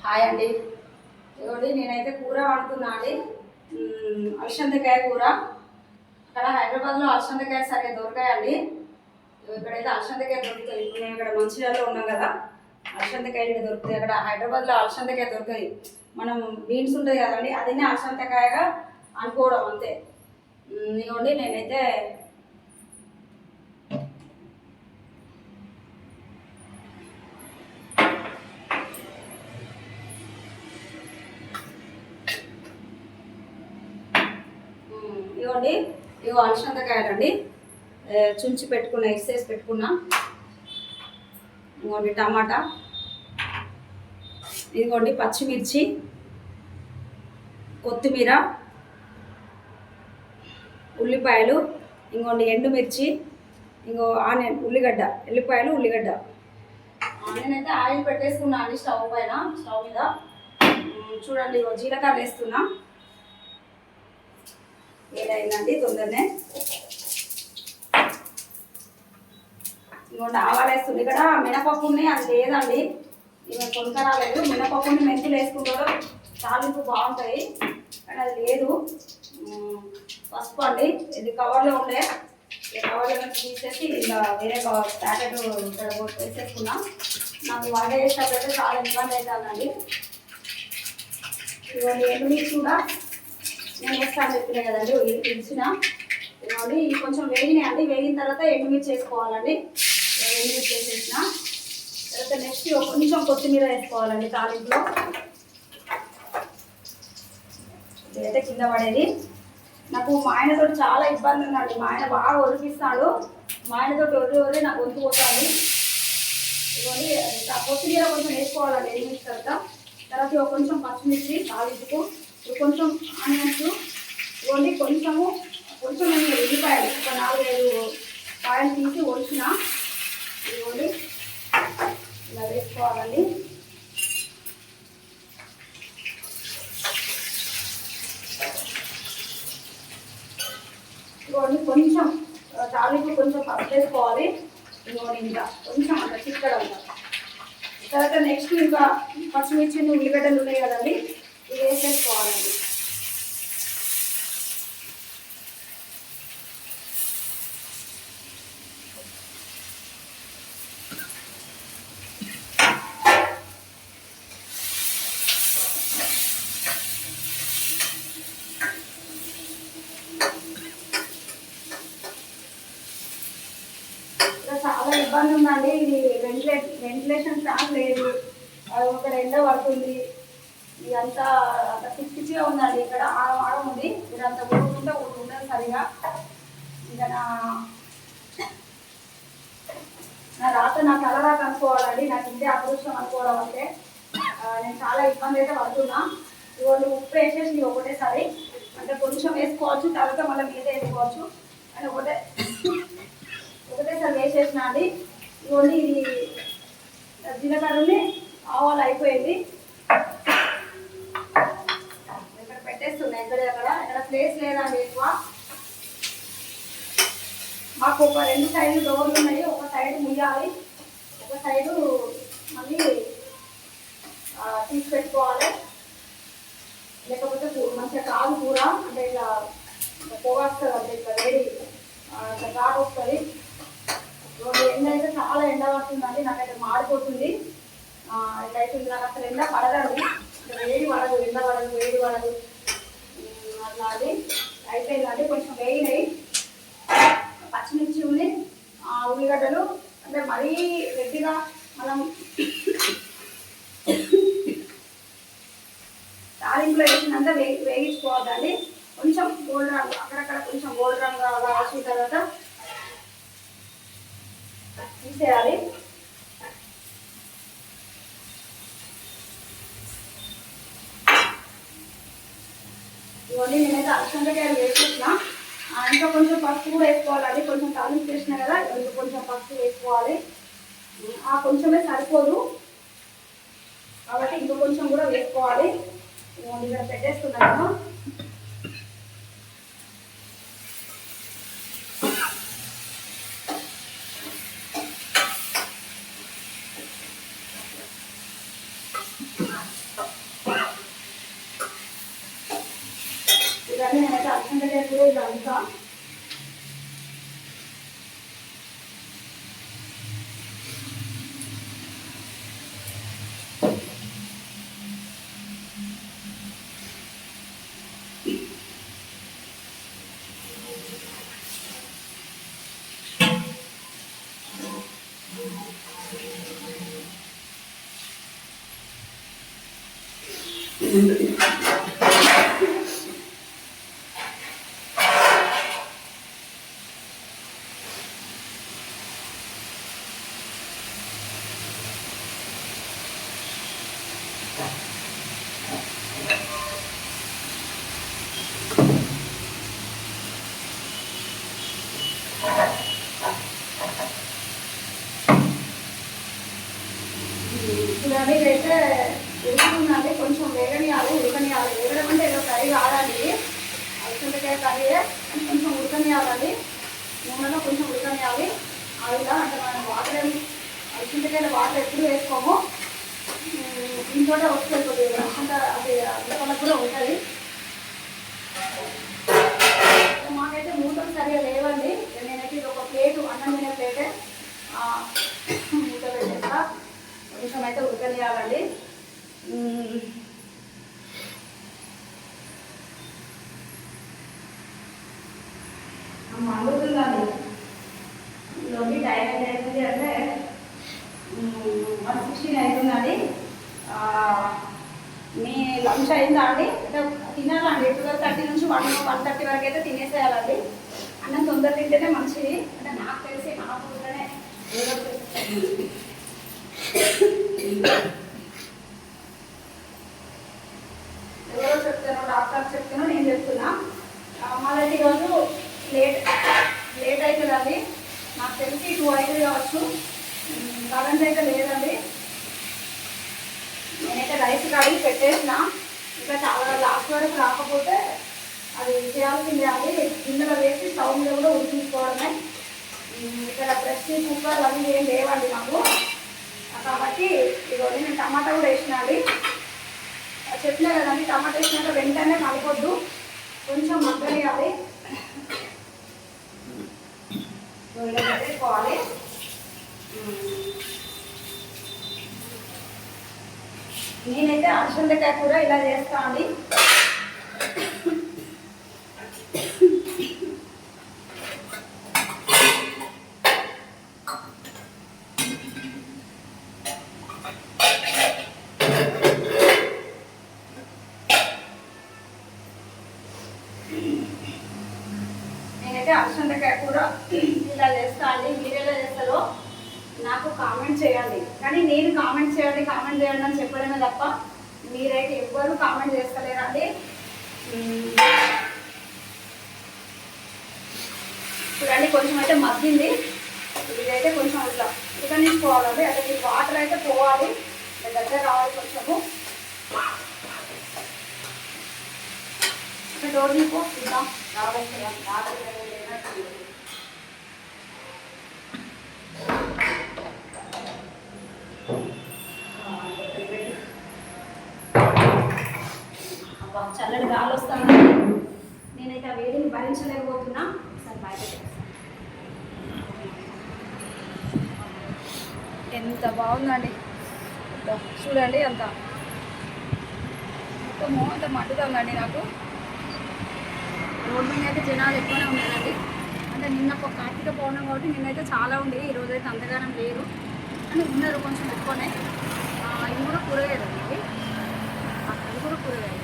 Hi అండి. ఇదిగోండి నేనైతే కూర వండుతున్నా అండి. అలసందకాయ కూర. అక్కడ హైదరాబాద్లో అలసందకాయ సరిగ్గా దొరకాయండి. ఇక్కడైతే అలసందకాయ దొరుకుతుంది. ఇప్పుడు మేము ఇక్కడ మంచిర్యాలలో ఉన్నాం కదా, అలసందకాయ దొరుకుతాయి. అక్కడ హైదరాబాద్లో అలసందకాయ దొరకదు. మనం బీన్స్ ఉంటుంది కదండి, అదినే అలసందకాయగా అనుకోవడం అంతే. ఇదిగోండి నేనైతే ఇదిగోండి ఇగో అలసందకాయలండి, చుంచి పెట్టుకున్న, ఎక్సైజ్ పెట్టుకున్నా. ఇదిగోండి టమాటా, ఇదిగోండి పచ్చిమిర్చి, కొత్తిమీర, ఉల్లిపాయలు, ఇంకోండి ఎండుమిర్చి, ఇంకో ఆనియన్, ఉల్లిగడ్డ, ఎల్లిపాయలు, ఉల్లిగడ్డ. ఆనియన్ అయితే ఆయిల్ పెట్టేసుకున్నా అండి స్టవ్ పైన, స్టవ్ మీద. చూడండి ఇగో జీలకర్ర వేస్తున్నా, ఏదైందండి తొందరనే. ఇంకోటి ఆవాలు వేస్తుంది. ఇక్కడ మినపప్పు ఉన్నాయి, అది లేదండి, ఇక కొనుక రాలేదు. మినపప్పుని మెంతులు వేసుకుంటారో తాలింపు బాగుంటాయి, కానీ అది లేదు. పసుపు అండి, ఇది కవర్లో ఉండే, ఈ కవర్లో నుంచి తీసేసి ఇలా వేరే కవర్ ప్యాకెట్ వేసేసుకున్నా. నాకు వంట చేసేటప్పుడు చాలా ఇబ్బంది అవుతుందండి. ఇవన్నీ ఎండుమిర్చి కూడా నేను వేస్తాను చెప్పినా కదండి, ఇచ్చిన. ఇవ్వండి కొంచెం వేగినాయి అండి. వేగిన తర్వాత ఎండుమిర్చి వేసుకోవాలండి. ఎండుమిర్చి వేసేసిన తర్వాత నెక్స్ట్ కొంచెం కొత్తిమీర వేసుకోవాలండి తాలింపులో. ఇదైతే కింద పడేది. నాకు మా ఆయనతో చాలా ఇబ్బంది ఉందండి. మా ఆయన బాగా ఒరిపిస్తాడు. మా ఆయనతో ఒరి నాకు గొంతు పోతుంది. ఇవ్వండి కొత్తిమీర కొంచెం వేసుకోవాలండి ఎండుమిర్చి తర్వాత కొంచెం పచ్చిమిర్చి తాలింపుకు, కొంచెం ఆనియన్స్, ఇవ్వండి కొంచెం ఉల్లిపాయలు, ఒక 4-5 కాయలు తీసి ఒలిచిన. ఇవ్వండి ఇలా వేసుకోవాలండి. ఇవ్వండి కొంచెం తాలింపు, కొంచెం పసుపు వేసుకోవాలి. ఇవ్వండి ఇంకా కొంచెం అంత చిక్కగా ఉంటాం. తర్వాత నెక్స్ట్ ఇంకా పచ్చిమిర్చిని, ఉల్లిగడ్డలు ఉన్నాయి కదండి, ఇవి వేసేసుకోవాలండి. చాలా ఇబ్బంది ఉందండి. ఇది వెంటిలేషన్ ఫ్యాన్ లేదు, ఒక ఎండ పడుతుంది. ఇదంతా అంత పిచ్చిగా ఉందండి. ఇక్కడ ఆడం ఉంది, ఇదంతా ఊరుకుంటే ఉండదు సరిగా. ఇంకా నా రాత నా తలరాక అనుకోవాలండి. నాకు ఇంతే అదృష్టం అనుకోవడం అంటే. నేను చాలా ఇబ్బంది అయితే పడుతున్నా. ఇవాళ ఉప్పు వేసేసి ఒకటేసారి, అంటే కొంచెం వేసుకోవచ్చు, తర్వాత మళ్ళీ మీద వేసుకోవచ్చు, అని ఒకటేసారి వేసేసిన అండి. ఇవన్నీ ఇది జీలకర్రని ఆవాలు అయిపోయింది. ఇక్కడ పెట్టేస్తున్నాయి, ఎక్కడ ప్లేస్ లేదండి ఎక్కువ. మాకు ఒక 2 సైడ్లు డోర్లు ఉన్నాయి. ఒక సైడ్ ముయ్యాలి, ఒక సైడు మళ్ళీ తీసి పెట్టుకోవాలి. లేకపోతే మంచిగా కాదు కూర, అంటే ఇట్లా పొగ వస్తుంది, అంటే ఇట్లా వేడి ఇట్లా ఘాటు వస్తుంది. ఎండ అయితే చాలా ఎండ పడుతుందండి, నాకైతే మాడిపోతుంది. ఇట్లయితే నాకు అసలు ఎండ పడదండి, వేడి పడదు, ఎండ పడదు, వేడి పడదు, అట్లా అది అయిపోయిందండి. కొంచెం వేగినాయి పచ్చిమిర్చి ఉంది, ఉల్లిగడ్డలు. అంటే మరీ రెడ్డిగా మనం తాలింపులో వేసినంత వేగించుకోవద్దండి. కొంచెం గోల్డ్ రంగు, అక్కడక్కడ కొంచెం గోల్డ్ రంగు అలా వచ్చిన తర్వాత తీసేయాలి. ఇవన్నీ నేనైతే అలసందకాయలు వేసేసిన. ఇంకా కొంచెం పసుపు కూడా వేసుకోవాలండి. కొంచెం తాలింపు చేసిన కదా, ఇంకా కొంచెం పసుపు వేసుకోవాలి. కొంచెమే సరిపోదు కాబట్టి ఇంకో కొంచెం కూడా వేసుకోవాలి. ఇక్కడ పెట్టేస్తున్నాను. చూడండి నేనైతే అర్జెంటుగా కూడా ఇలా అంతా చూడండి ఇదైతే ఉడుకుతుందండి. కొంచెం వేగనియాలి, ఉడకనియాలి. వేగడం అంటే ఏదో కర్రీ కాదండి, అలసందకాయ కర్రీ కొంచెం ఉడకనియాలండి. నూనెలో కొంచెం ఉడకనియాలి. ఆవిడ అంటే మనం వాటర్ అలసందకాయల వాటర్ ఎప్పుడు వేసుకోము, దీంతో వస్తుంది కొద్దిగా అలసంద అది ఉడకలకు కూడా ఉంటుంది. మాకైతే మూతలు సరిగా లేవండి. నేనైతే ఇది ఒక ప్లేటు అన్నం తినే ప్లేటే మూత పెట్టేస్తా. కొంచెం అయితే ఉడకనియాలండి. మండుతుందండి. ఈరోజు టైం ఎంత అవుతుంది అంటే 1:16 అవుతుందండి. మీ లంచ్ అయిందా అండి? అంటే తినాలండి. 12:30 నుంచి 1:30 వరకు అయితే తినేసేయాలండి. అన్నం తొందర తింటేనే మంచిది. అంటే నాకు తెలిసి నాకు ఉంటేనే ఎవరో చెప్తాను, డాక్టర్ చెప్తాను, నేను చెప్తున్నా. మళ్ళీ ఈరోజు లేట్ అవుతుందండి. నాకు తెలిసి 2 అవుతుంది కావచ్చు. కరెంట్ అయితే లేదండి. నేనైతే రైస్ కడిగి పెట్టేసిన. ఇంకా చాలా లాస్ట్ వరకు రాకపోతే అది చేయాల్సిందే అండి. గిన్నెలో వేసి స్టవ్ మీద కూడా ఉడికించుకోవడమే. ఇక్కడ ప్రెస్ కుక్కర్ అవి ఏం లేవండి మాకు. కాబట్టి ఈరోజు నేను టమాటా కూడా వేసిన అండి. చెప్పినా కదండి, టమాటా వేసినాక వెంటనే కలపొద్దు, కొంచెం మగ్గనియాలి. ఇలా పెట్టేసుకోవాలి. నేనైతే అలసందకాయ కూర ఇలా చేస్తా అండి. నేనైతే అలసందకాయ కూర ఇలా చేస్తా అండి. మీరు ఎలా చేస్తారో నాకు కామెంట్ చేయండి. కానీ నేను కామెంట్ చేయండి అని చెప్పడమే తప్ప మీరైతే ఎవ్వరూ కామెంట్ చేస్తలేరండి. చూడండి కొంచెం అయితే మగ్గింది. ఇదైతే కొంచెం ఇట్లా ఉడకనించుకోవాలండి. అంటే ఈ వాటర్ అయితే పోవాలి, దగ్గర రావాలి కొంచెము. డోర్ తీపో చూద్దాం రావాలి. చల్లటి గాలి వస్తాను. నేనైతే ఆ వేడిని భరించలేకపోతున్నా. ఒకసారి బయట ఎంత బాగుందండి. చూడండి అంత మొత్తము అంత మండుతుందండి. నాకు రోడ్డు మీద అయితే జనాలు ఎక్కువనే ఉన్నారండి. అంటే నిన్న ఒక కార్తీక పౌర్ణమి కాబట్టి నిన్నైతే చాలా ఉంది. ఈరోజు అయితే అంతగానం లేరు అని ఉన్నారు, కొంచెం ఎక్కువనే. ఇవి కూడా కూరగాయలు అండి, అవి కూడా కూరగాయలు.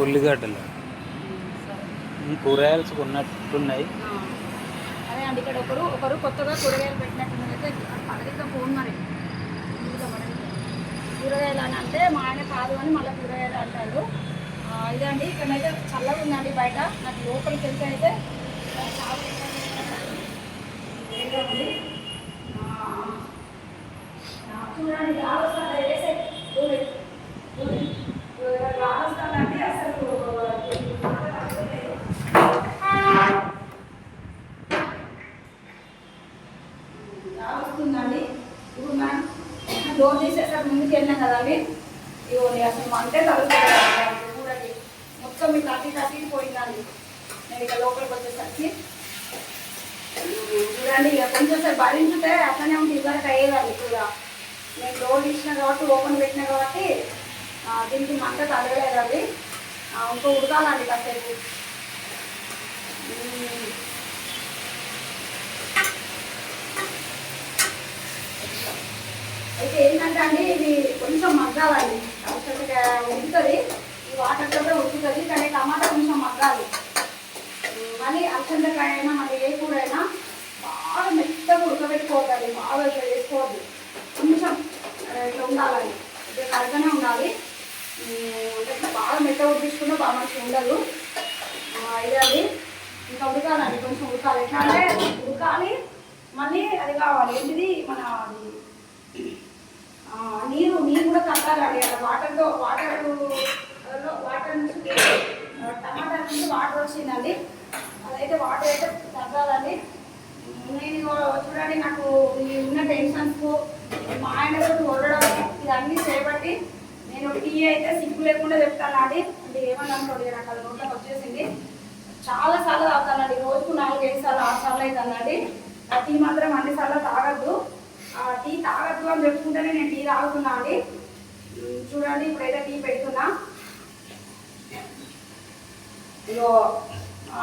ఉల్లిగడ్డలు కూరగాయలు ఉన్నట్టున్నాయి. అదే అండి, ఇక్కడ ఒకరు కొత్తగా కూరగాయలు పెట్టినట్టున్నారు. అయితే పడగ ఫోన్ మరి కూరగాయలు అని అంటే మా ఆయన కాదు అని మళ్ళీ కూరగాయలు అంటారు. ఇదండి ఇక్కడైతే చల్లగా ఉందండి బయట. నాకు లోపలికి వెళ్తే అయితే చాలా ఉంది. చూడండి గాలి వస్తుంది, వేసే గాలి వస్తుందండి. అసలు గాలి వస్తుందండి. ఇప్పుడు మనం డోర్ తీసేసాక ముందుకు వెళ్ళినాం కదండి. ఇవ్వండి అసలు మంటే తగ్గుతుంది కూరకి మొత్తం మీకు అట్టి పోయిందండి. నేను ఇక లోపలికి వచ్చేసరికి చూడండి ఇక కొంచెం సేపు భరించుంటే అట్లనే ఉంటుంది. ఇవరకు అయ్యేదండి కూర. నేను డోర్ తీసిన కాబట్టి ఓపెన్ పెట్టినా కాబట్టి దీనికి మంట తగ్గలేదండి. ఇంకో ఉడకాలండి కాసేపు. అయితే ఏంటంటే అండి ఇది కొంచెం మగ్గాలండి. అవసరంగా ఉడుకుతుంది, ఈ వాటర్తో కూడా ఉడుకుతుంది, కానీ టమాటా కొంచెం మగ్గాలి. మళ్ళీ అలసందకాయ అయినా మళ్ళీ ఏ కూర అయినా బాగా మెత్తగా ఉడకబెట్టుకోవద్దండి, బాగా ఇట్లా వేసుకోవద్దు. కొంచెం ఇట్లా ఉండాలండి, ఇట్లా కరగానే ఉండాలి. ఇట్లా బాగా మెత్తగా ఉడికించుకుంటే బాగా మంచిగా ఉండదు. ఇదండి ఇంకా ఉడకాలండి, కొంచెం ఉడకాలి. ఎట్లా అంటే ఉడకాలి, మళ్ళీ అది కావాలి ఏంటిది మన నీరు కూడా కట్టాలండి. అలా వాటర్ నుంచి టమాటా నుంచి వాటర్ వచ్చిందండి, అదైతే వాటర్ అయితే తగ్గాలండి. నేను చూడండి నాకు ఈ ఉన్న టెన్షన్స్ మా ఆయనతో కొట్టడం ఇవన్నీ చేయబట్టి నేను టీ అయితే సిగ్గు లేకుండా చెప్తాను అండి. అంటే ఏమన్నా అనుకోండి, నాకు అది నోట్లోకి వచ్చేసింది. చాలా సార్లు తాగుతానండి, రోజుకు 4-5 సార్లు 6 సార్లు అవుతుందండి. ఆ టీ మాత్రం అన్ని సార్లు తాగద్దు. టీ తాగద్దు అని చెప్పుకుంటేనే నేను టీ తాగుతున్నా అండి. చూడండి ఇప్పుడైతే టీ పెడుతున్నా. ఇగో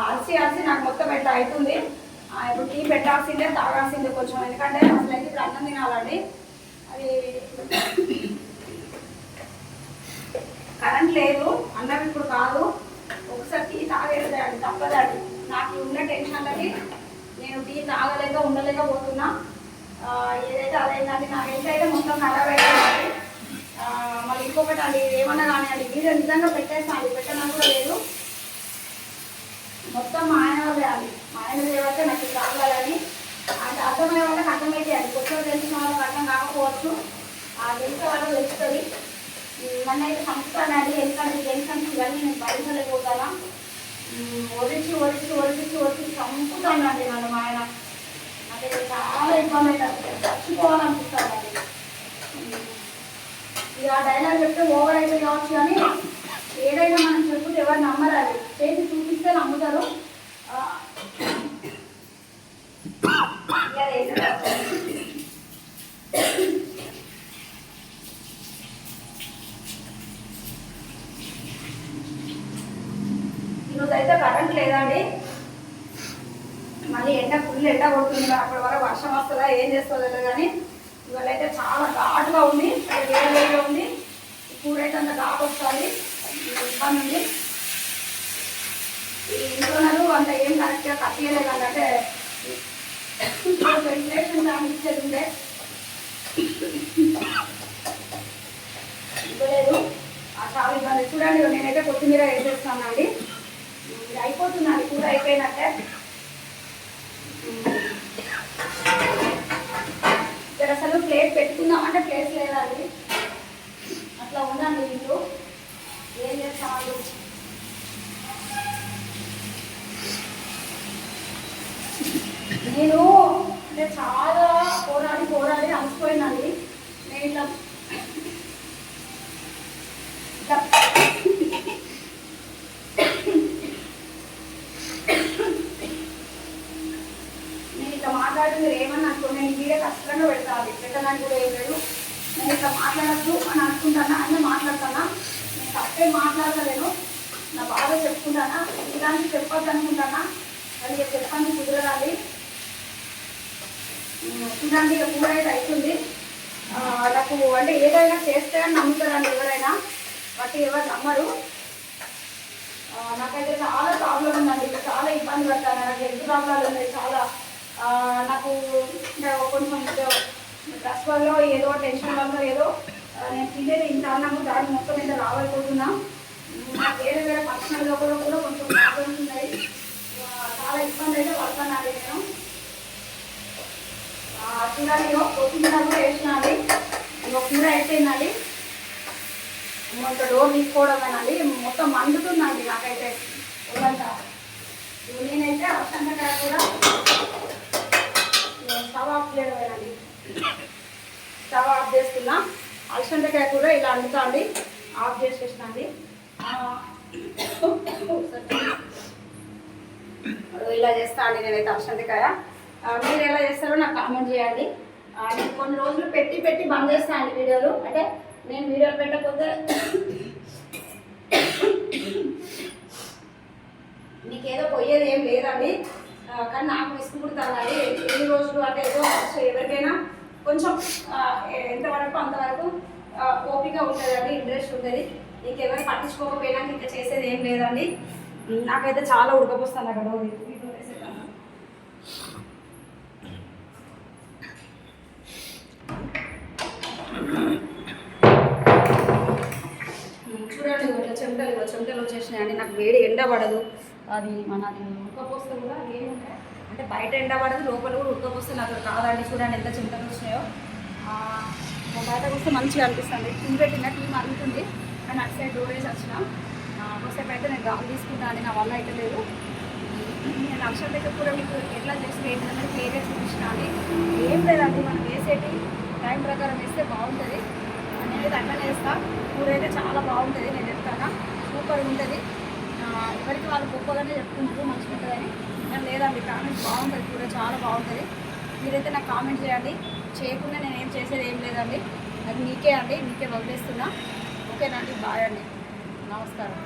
అలసి నాకు మొత్తం ఎట్లా అవుతుంది. ఇప్పుడు టీ పెట్టాల్సిందే, తాగాల్సిందే కొంచెం. ఎందుకంటే అసలు అయితే ఇప్పుడు అన్నం తినాలండి. అది కరెంట్ లేదు, అన్నం ఇప్పుడు కాదు. ఒకసారి టీ తాగేదండి, తప్పదండి. నాకు ఉన్న టెన్షన్లకి నేను టీ తాగలేక ఉండలేకపోతున్నా. ఏదైతే అదైందండి, నా హెల్త్ అయితే మొత్తం ఖరాబ్ అయిపోయింది. మళ్ళీ ఇంకొకటి అండి, ఏమన్నా కానివ్వండి వీడియో నిజంగా పెట్టేస్తాను, పెట్టడం కూడా లేదు. మొత్తం మా ఆయన వాళ్ళే అండి. మా ఆయన చేయబట్టే నాకు కావాలని అంటే అర్థమయ్యే వాళ్ళకి అర్థమైతే అండి. కొత్తగా తెలిసిన వాళ్ళకి అర్థం కాకపోవచ్చు, తెలిసే వాళ్ళకి తెలుస్తుంది. నన్ను అయితే సంపుతానండి, ఎందుకంటే జెన్సన్స్ ఇవన్నీ నేను భరించలేకపోతానా. ఒడిచి చంపుతానండి నన్ను మా ఆయన. నాకు చాలా ఇబ్బంది అవుతుంది, చచ్చిపోవాలనిపిస్తానండి. ఇక ఆ డైలాగ్ చెప్తే ఓవర్ అయితే కావచ్చు, కానీ ఏదైనా మనం చెప్పుతే ఎవరు నమ్మరాలి, చేసి చూపిస్తే నమ్ముతారు. ఈరోజు అయితే కరెంట్ లేదండి. మళ్ళీ ఫుల్ ఎండ కొడుతుంది. అప్పటి వరకు వర్షం వస్తుందా ఏం చేస్తుందో తెలియదు, కానీ ఇవాళ అయితే చాలా ఘాటుగా ఉంది, వేడిగా ఉంది. కూర అయితే అంత ఘాటు వస్తుంది, ఇబ్బంది ఉంది. ఈ ఇంట్లో అంత ఏం కరెక్ట్గా కట్టేయలేదండి. అంటే వెంటిలేషన్ దానికి ఇచ్చేది ఉండే ఇవ్వలేదు, చాలా ఇబ్బంది. చూడండి నేనైతే కొత్తిమీర వేసేస్తానండి. ఇది అయిపోతుందండి, కూర అయిపోయినట్టే. ఇక్కడ అసలు ప్లేట్ పెట్టుకుందామంటే ప్లేస్ లేదండి, అట్లా ఉందండి. వీళ్ళు ఏం చేస్తామండి. నేను అంటే చాలా పోరాడి అలసిపోయినండి. నేను ఇట్లా మాట్లాడి మీరు ఏమన్నా అనుకోండి, నేను వీడియో ఖచ్చితంగా పెడతాను. పెట్టడానికి కూడా ఏం లేదు. నేను ఇట్లా మాట్లాడద్దు అని అనుకుంటానా, అన్నీ మాట్లాడతానా. నేను తప్పే మాట్లాడలేను, నా బాధ చెప్పుకుంటానా. ఇలాంటి చెప్పొద్దు అనుకుంటానా, అది చెప్పండి కుదరదాలి. చూడండి ఇక కూర అయితే అవుతుంది. నాకు అంటే ఏదైనా చేస్తే అని నమ్ముతారండి ఎవరైనా, బట్ ఎవరు నమ్మరు. నాకైతే చాలా ప్రాబ్లం ఉందండి, చాలా ఇబ్బంది పడతాను. నాకు హెల్త్ ప్రాబ్లాలు ఉన్నాయి చాలా. నాకు కొంచెం స్ట్రెస్ వల్ల ఏదో టెన్షన్ వల్ల ఏదో నేను తినేది ఇంత అన్నాము, దాన్ని మొత్తం ఇంత రావాలనుకుంటున్నా. నాకు వేరే పర్సనల్గా కూడా కొంచెం ప్రాబ్లమ్స్ ఉన్నాయి. చాలా ఇబ్బంది అయితే పడుతున్నాను నేను. చూడాలి కొత్తిమీర కూడా వేసినాలి. కూర అయిపోయిందండి, మొత్తం డోర్ తీసుకోవడమేనండి. మొత్తం మండుతుందండి నాకైతే ఒళ్ళంతా. నేనైతే అలసందకాయ కూడా స్టవ్ ఆఫ్ చేయడమేనండి. స్టవ్ ఆఫ్ చేస్తున్నా. అలసందకాయ కూర ఇలా వండుతా అండి. ఆఫ్ చేసేసిన అండి. ఇలా చేస్తా అండి నేనైతే అలసందకాయ. మీరు ఎలా చేస్తారో నాకు కామెంట్ చేయండి. నేను కొన్ని రోజులు పెట్టి బంద్ చేస్తాను అండి వీడియోలు. అంటే నేను వీడియోలు పెట్టకపోతే మీకేదో పోయేది ఏం లేదండి. కానీ నాకు విసుగుడుతుంది. ఎన్ని రోజులు అంటే ఏదో ఎవరికైనా కొంచెం ఎంతవరకు అంతవరకు ఓపిక ఉంటుందండి, ఇంట్రెస్ట్ ఉంటుంది. ఇంకెవరు పట్టించుకోకపోయినా ఇంకా చేసేది ఏం లేదండి. నాకైతే చాలా ఉడకపోస్తాను అక్కడ. చూడండి ఇట్లా చెమటలు వచ్చేసినాయండి. నాకు వేడి ఎండ పడదు. అది మనది ఉడకపోస్తే కూడా వేడి ఉంటాయి. అంటే బయట ఎండ పడదు, లోపల కూడా ఉడకపోస్తే నాకు కాదండి. చూడండి ఎంత చెమటలు వచ్చినాయో. బయట వస్తే మంచిగా అనిపిస్తుంది. టీ పెట్టిన టీ మరుగుతుంది, కానీ అటు సైడ్ డోర్ వేసి వచ్చిన. ఒకసేపు అయితే నేను గాలి తీసుకుంటా అండి, నా వల్ల అయితే లేదు. నేను అలసందకాయ కూర మీకు ఎట్లా చేసి ఏంటంటే క్లియర్గా చూపించిన అండి. ఏం లేదండి, మనం వేసేటి టైం ప్రకారం వేస్తే బాగుంటుంది. నేనైతే అట్లనే వేస్తాను. కూర అయితే చాలా బాగుంటుంది, నేను చెప్తాను. సూపర్ ఉంటుంది. ఎవరికి వాళ్ళు గొప్పగానే చెప్పుకుంటారు మంచిగా ఉంటుందని. కానీ లేదండి, కామెంట్స్ బాగుంటుంది, కూర చాలా బాగుంటుంది. మీరైతే నాకు కామెంట్ చేయండి. చేయకుండా నేను ఏం చేసేది ఏం లేదండి. అది మీకే అండి, మీకే వదిలేస్తున్నా. ఓకేనా అండి, బాయ్ అండి, నమస్కారం.